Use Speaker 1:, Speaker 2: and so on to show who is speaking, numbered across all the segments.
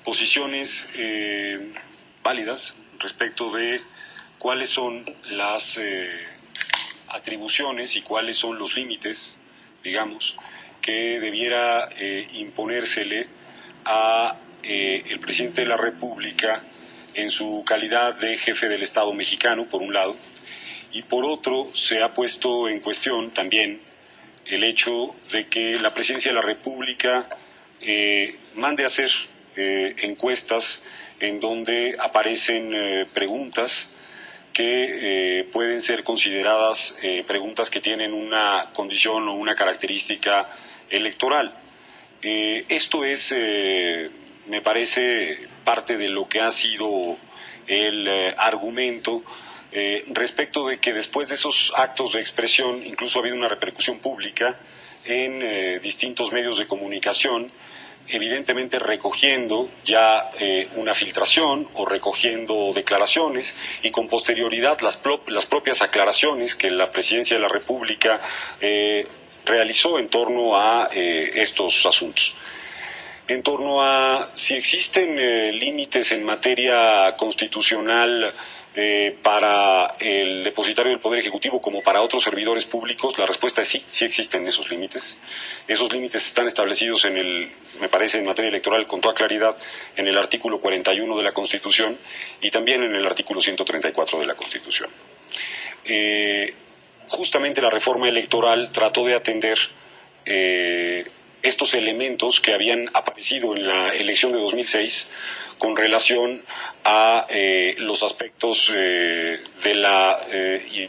Speaker 1: posiciones válidas respecto de cuáles son las atribuciones y cuáles son los límites, digamos, que debiera imponérsele a el presidente de la República en su calidad de jefe del Estado mexicano, por un lado, y por otro se ha puesto en cuestión también el hecho de que la presidencia de la República mande a hacer encuestas en donde aparecen preguntas que pueden ser consideradas preguntas que tienen una condición o una característica electoral. Esto es, me parece, parte de lo que ha sido el argumento respecto de que después de esos actos de expresión incluso ha habido una repercusión pública en distintos medios de comunicación, evidentemente recogiendo ya una filtración o recogiendo declaraciones y con posterioridad las propias aclaraciones que la Presidencia de la República realizó en torno a estos asuntos. En torno a si existen límites en materia constitucional para el depositario del Poder Ejecutivo como para otros servidores públicos, la respuesta es sí, sí existen esos límites. Esos límites están establecidos me parece, en materia electoral con toda claridad en el artículo 41 de la Constitución y también en el artículo 134 de la Constitución. Justamente la reforma electoral trató de atender estos elementos que habían aparecido en la elección de 2006 con relación a los aspectos de la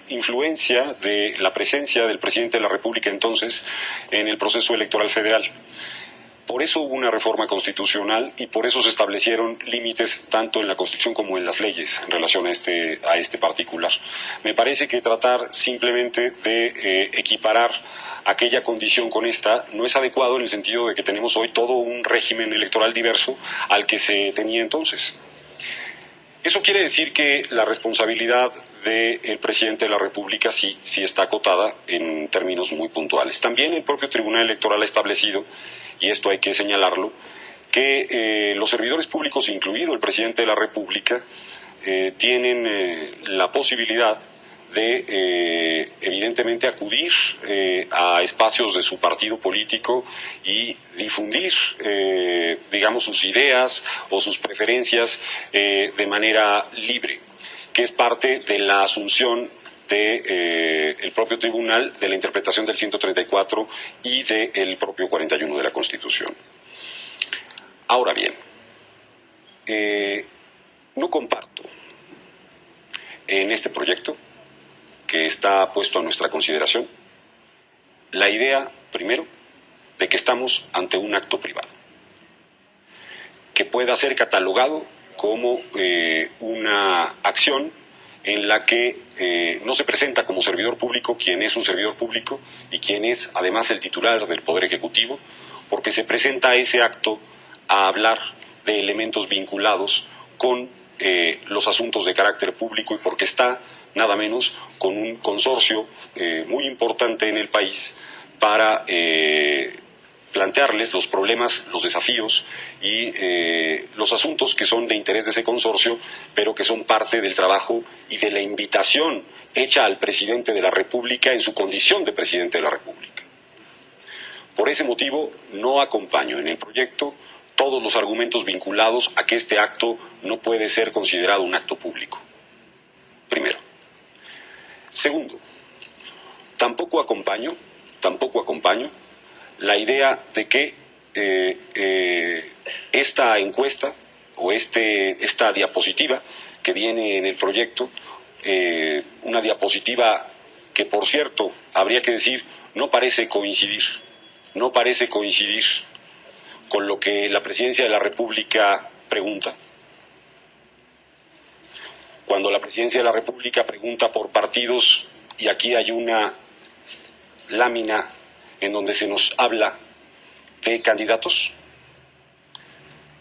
Speaker 1: influencia de la presencia del presidente de la República entonces en el proceso electoral federal. Por eso hubo una reforma constitucional y por eso se establecieron límites tanto en la Constitución como en las leyes en relación a este particular. Me parece que tratar simplemente de equiparar aquella condición con esta no es adecuado en el sentido de que tenemos hoy todo un régimen electoral diverso al que se tenía entonces. Eso quiere decir que la responsabilidad del presidente de la República sí está acotada en términos muy puntuales. También el propio Tribunal Electoral ha establecido, y esto hay que señalarlo, que los servidores públicos, incluido el presidente de la República, tienen la posibilidad de evidentemente acudir a espacios de su partido político y difundir digamos sus ideas o sus preferencias de manera libre, que es parte de la asunción del propio tribunal, de la interpretación del 134 y del propio 41 de la Constitución. Ahora bien, no comparto en este proyecto que está puesto a nuestra consideración la idea, primero, de que estamos ante un acto privado, que pueda ser catalogado como una acción en la que no se presenta como servidor público quien es un servidor público y quien es además el titular del Poder Ejecutivo, porque se presenta ese acto a hablar de elementos vinculados con los asuntos de carácter público y porque está nada menos con un consorcio muy importante en el país para plantearles los problemas, los desafíos y los asuntos que son de interés de ese consorcio, pero que son parte del trabajo y de la invitación hecha al presidente de la República en su condición de presidente de la República. Por ese motivo, no acompaño en el proyecto todos los argumentos vinculados a que este acto no puede ser considerado un acto público. Primero. Segundo, tampoco acompaño la idea de que esta encuesta o esta diapositiva que viene en el proyecto, una diapositiva que, por cierto, habría que decir, no parece coincidir con lo que la Presidencia de la República pregunta. Cuando la Presidencia de la República pregunta por partidos, y aquí hay una lámina en donde se nos habla de candidatos,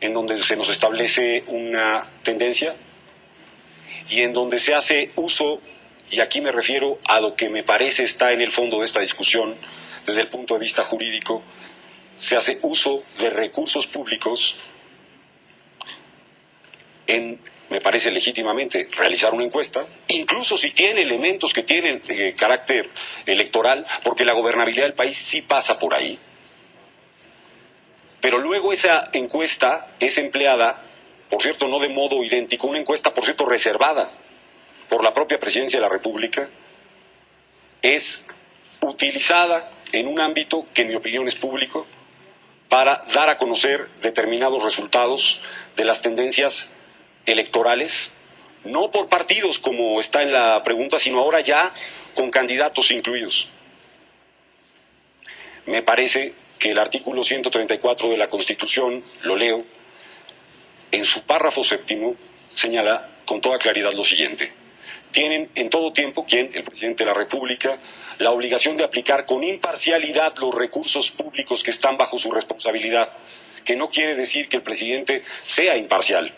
Speaker 1: en donde se nos establece una tendencia y en donde se hace uso, y aquí me refiero a lo que me parece está en el fondo de esta discusión desde el punto de vista jurídico, se hace uso de recursos públicos en, me parece legítimamente, realizar una encuesta, incluso si tiene elementos que tienen carácter electoral, porque la gobernabilidad del país sí pasa por ahí. Pero luego esa encuesta es empleada, por cierto, no de modo idéntico, una encuesta, por cierto, reservada por la propia Presidencia de la República, es utilizada en un ámbito que en mi opinión es público para dar a conocer determinados resultados de las tendencias electorales, no por partidos como está en la pregunta, sino ahora ya con candidatos incluidos. Me parece que el artículo 134 de la Constitución, lo leo, en su párrafo séptimo señala con toda claridad lo siguiente: tienen en todo tiempo, ¿quién? El presidente de la República, la obligación de aplicar con imparcialidad los recursos públicos que están bajo su responsabilidad, que no quiere decir que el presidente sea imparcial,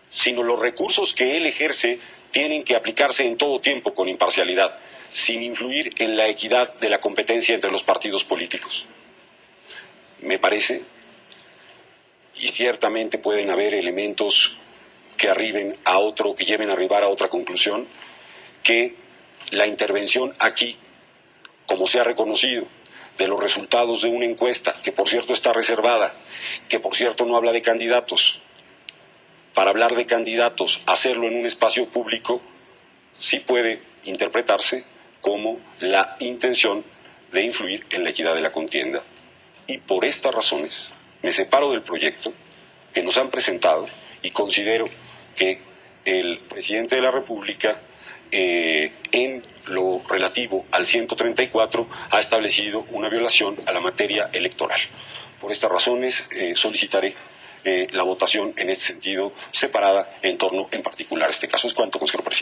Speaker 1: sino los recursos que él ejerce tienen que aplicarse en todo tiempo con imparcialidad, sin influir en la equidad de la competencia entre los partidos políticos. Me parece, y ciertamente pueden haber elementos que arriben a otro, que lleven a arribar a otra conclusión, que la intervención aquí, como se ha reconocido, de los resultados de una encuesta, que por cierto está reservada, que por cierto no habla de candidatos, para hablar de candidatos, hacerlo en un espacio público, sí puede interpretarse como la intención de influir en la equidad de la contienda. Y por estas razones me separo del proyecto que nos han presentado y considero que el presidente de la República, en lo relativo al 134, ha establecido una violación a la materia electoral. Por estas razones solicitaré la votación en este sentido separada en torno en particular a este caso. Es cuanto, consejero presidente.